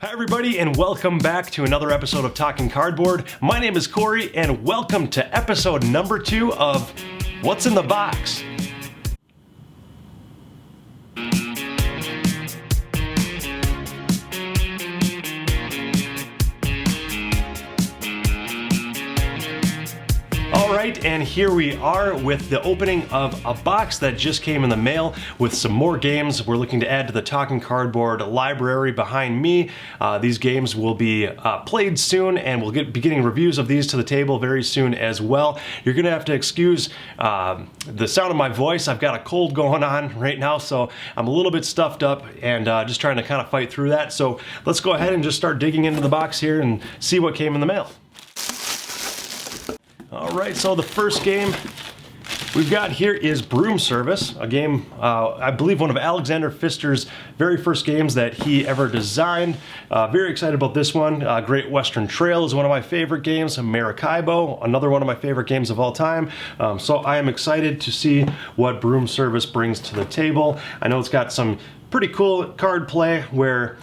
Hi everybody, and welcome back to another episode of Talking Cardboard. My name is Cory, and welcome to episode number 2 of What's in the Box? Alright, and here we are with the opening of a box that just came in the mail with some more games we're looking to add to the Talking Cardboard library behind me. These games will be played soon, and we'll be getting reviews of these to the table very soon as well. You're going to have to excuse the sound of my voice. I've got a cold going on right now, so I'm a little bit stuffed up and just trying to kind of fight through that. So let's go ahead and just start digging into the box here and see what came in the mail. Alright, so the first game we've got here is Broom Service, a game, I believe one of Alexander Pfister's very first games that he ever designed. Very excited about this one. Great Western Trail is one of my favorite games. Maracaibo, another one of my favorite games of all time. So I am excited to see what Broom Service brings to the table. I know it's got some pretty cool card play where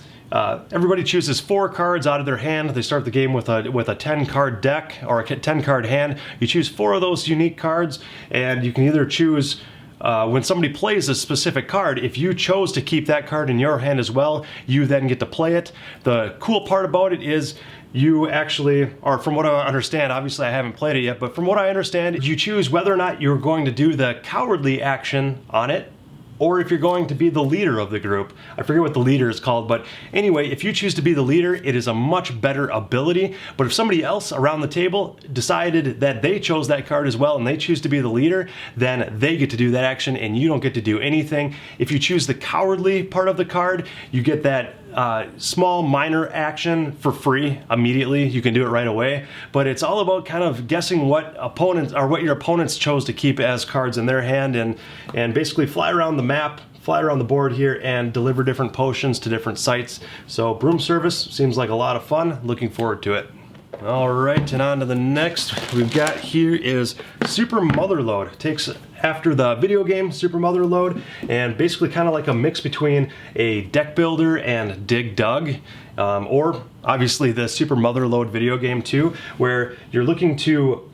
everybody chooses 4 cards out of their hand. They start the game with a 10 card deck or a 10 card hand. You choose 4 of those unique cards, and you can either choose when somebody plays a specific card, if you chose to keep that card in your hand as well, you then get to play it. The cool part about it is you actually, or from what I understand, obviously I haven't played it yet, but from what I understand, you choose whether or not you're going to do the cowardly action on it, or if you're going to be the leader of the group. I forget what the leader is called, but anyway, if you choose to be the leader, it is a much better ability. But if somebody else around the table decided that they chose that card as well and they choose to be the leader, then they get to do that action and you don't get to do anything. If you choose the cowardly part of the card, you get that small minor action for free immediately. You can do it right away, but it's all about kind of guessing what opponents or what your opponents chose to keep as cards in their hand, and basically fly around the map, fly around the board here and deliver different potions to different sites. So Broom Service seems like a lot of fun. Looking forward to it. Alright, and on to the next we've got here is Super Motherlode. It takes after the video game Super Motherlode, and basically kind of like a mix between a deck builder and Dig Dug, or obviously the Super Motherlode video game too, where you're looking to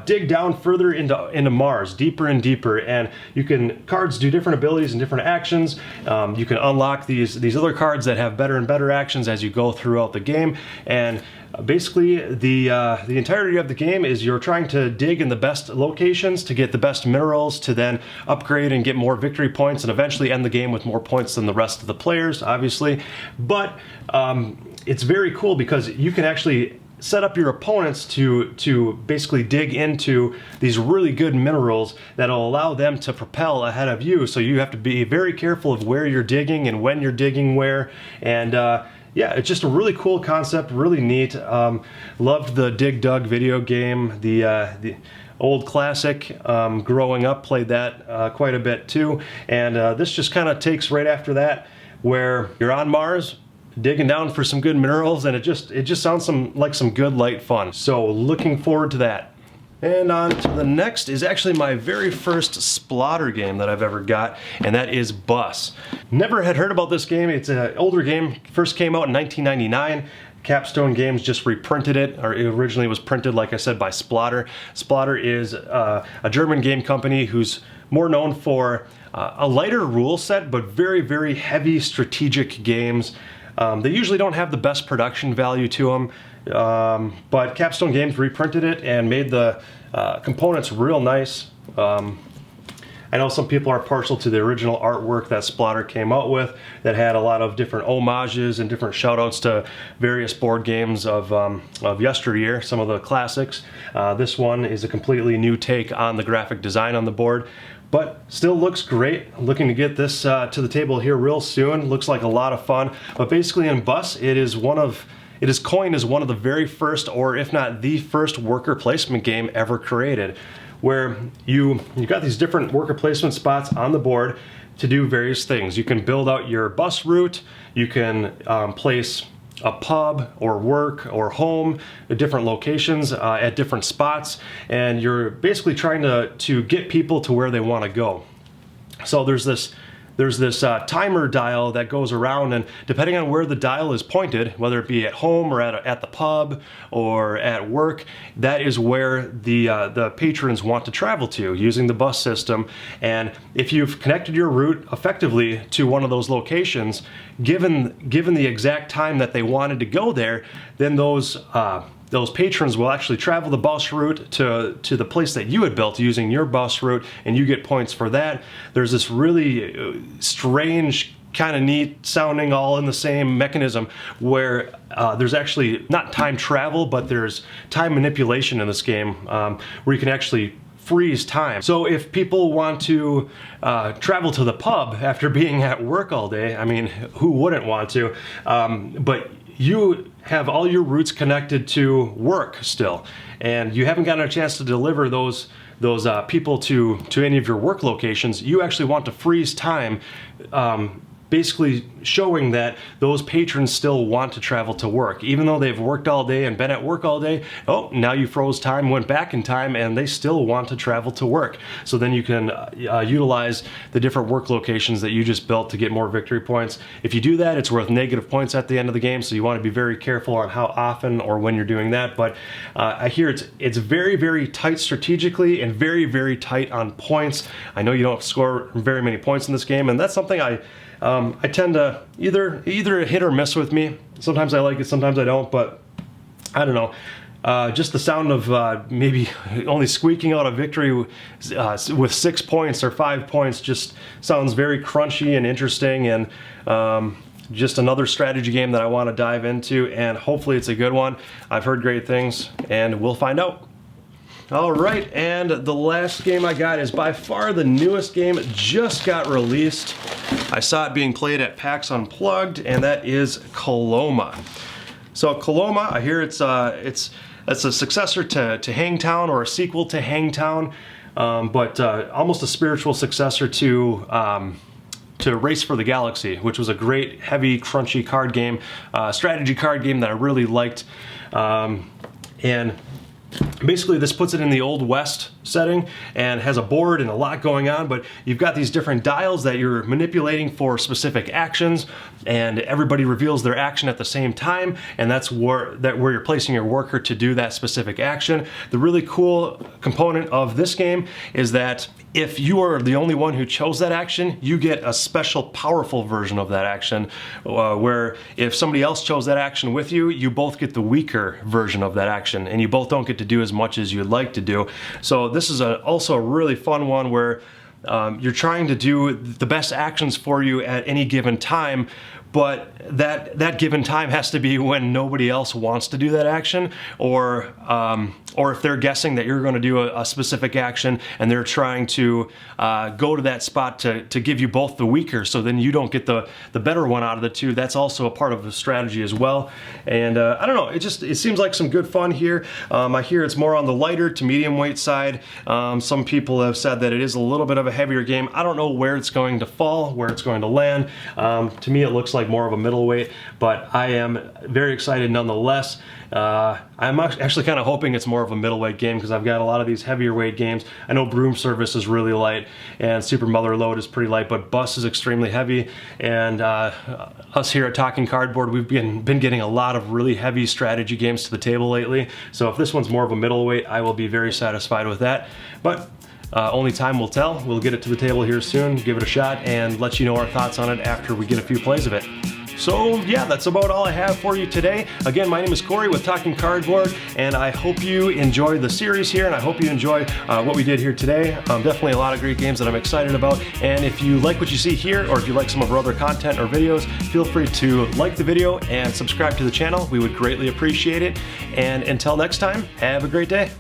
dig down further into Mars, deeper and deeper, and cards do different abilities and different actions. You can unlock these other cards that have better and better actions as you go throughout the game, and basically the entirety of the game is you're trying to dig in the best locations to get the best minerals to then upgrade and get more victory points and eventually end the game with more points than the rest of the players, obviously. But it's very cool because you can actually set up your opponents to basically dig into these really good minerals that'll allow them to propel ahead of you. So you have to be very careful of where you're digging and when you're digging where. And yeah, it's just a really cool concept, really neat. Loved the Dig Dug video game, the old classic. Growing up, played that quite a bit too. And this just kind of takes right after that, where you're on Mars, digging down for some good minerals, and it just sounds like some good light fun. So looking forward to that. And on to the next is actually my very first Splotter game that I've ever got, and that is Bus. Never had heard about this game. It's an older game, first came out in 1999. Capstone Games just reprinted it, or it originally was printed, like I said, by Splotter. Splotter is a German game company who's more known for a lighter rule set, but very, very heavy strategic games. They usually don't have the best production value to them, but Capstone Games reprinted it and made the components real nice. I know some people are partial to the original artwork that Splotter came out with that had a lot of different homages and different shoutouts to various board games of yesteryear, some of the classics. This one is a completely new take on the graphic design on the board, but still looks great. Looking to get this to the table here real soon. Looks like a lot of fun. But basically in Bus, it is coined as one of the very first, or if not the first, worker placement game ever created, where you got these different worker placement spots on the board to do various things. You can build out your bus route, you can place a pub or work or home at different locations at different spots, and you're basically trying to get people to where they want to go. So there's this there's this timer dial that goes around, and depending on where the dial is pointed, whether it be at home or at the pub or at work, that is where the patrons want to travel to using the bus system. And if you've connected your route effectively to one of those locations, given the exact time that they wanted to go there, then those patrons will actually travel the bus route to the place that you had built using your bus route, and you get points for that. There's this really strange, kind of neat sounding, all in the same mechanism, where there's actually not time travel, but there's time manipulation in this game, where you can actually freeze time. So if people want to travel to the pub after being at work all day, I mean, who wouldn't want to? But you have all your routes connected to work still, and you haven't gotten a chance to deliver those people to any of your work locations. You actually want to freeze time, basically showing that those patrons still want to travel to work. Even though they've worked all day and been at work all day, oh, now you froze time, went back in time, and they still want to travel to work. So then you can utilize the different work locations that you just built to get more victory points. If you do that, it's worth negative points at the end of the game, so you want to be very careful on how often or when you're doing that. But I hear it's very, very tight strategically and very, very tight on points. I know you don't score very many points in this game, and that's something I tend to either hit or miss with me. Sometimes I like it, sometimes I don't, but I don't know. Just the sound of maybe only squeaking out a victory with 6 points or 5 points just sounds very crunchy and interesting, and just another strategy game that I want to dive into, and hopefully it's a good one. I've heard great things, and we'll find out. All right, and the last game I got is by far the newest game. It just got released. I saw it being played at PAX Unplugged, and that is Coloma. So Coloma, I hear it's a successor to Hangtown, or a sequel to Hangtown, but almost a spiritual successor to Race for the Galaxy, which was a great, heavy, crunchy card game, strategy card game that I really liked. And basically this puts it in the Old West setting and has a board and a lot going on, but you've got these different dials that you're manipulating for specific actions, and everybody reveals their action at the same time, and that's where you're placing your worker to do that specific action. The really cool component of this game is that if you are the only one who chose that action, you get a special powerful version of that action, where if somebody else chose that action with you, you both get the weaker version of that action, and you both don't get to do as much as you'd like to do. So this is also a really fun one where you're trying to do the best actions for you at any given time, but that given time has to be when nobody else wants to do that action, or if they're guessing that you're going to do a specific action and they're trying to go to that spot to give you both the weaker, so then you don't get the better one out of the two. That's also a part of the strategy as well. And I don't know, it seems like some good fun here. I hear it's more on the lighter to medium weight side. Some people have said that it is a little bit of a heavier game. I don't know where it's going to fall, where it's going to land. To me it looks like more of a middleweight, but I am very excited nonetheless. I'm actually kind of hoping it's more of a middleweight game, because I've got a lot of these heavier weight games. I know Broom Service is really light, and Super Motherlode is pretty light, but Bus is extremely heavy, and us here at Talking Cardboard, we've been getting a lot of really heavy strategy games to the table lately. So if this one's more of a middleweight, I will be very satisfied with that. But only time will tell. We'll get it to the table here soon, give it a shot, and let you know our thoughts on it after we get a few plays of it. So yeah, that's about all I have for you today. Again, my name is Cory with Talking Cardboard, and I hope you enjoy the series here, and I hope you enjoy what we did here today. Definitely a lot of great games that I'm excited about, and if you like what you see here, or if you like some of our other content or videos, feel free to like the video and subscribe to the channel. We would greatly appreciate it, and until next time, have a great day.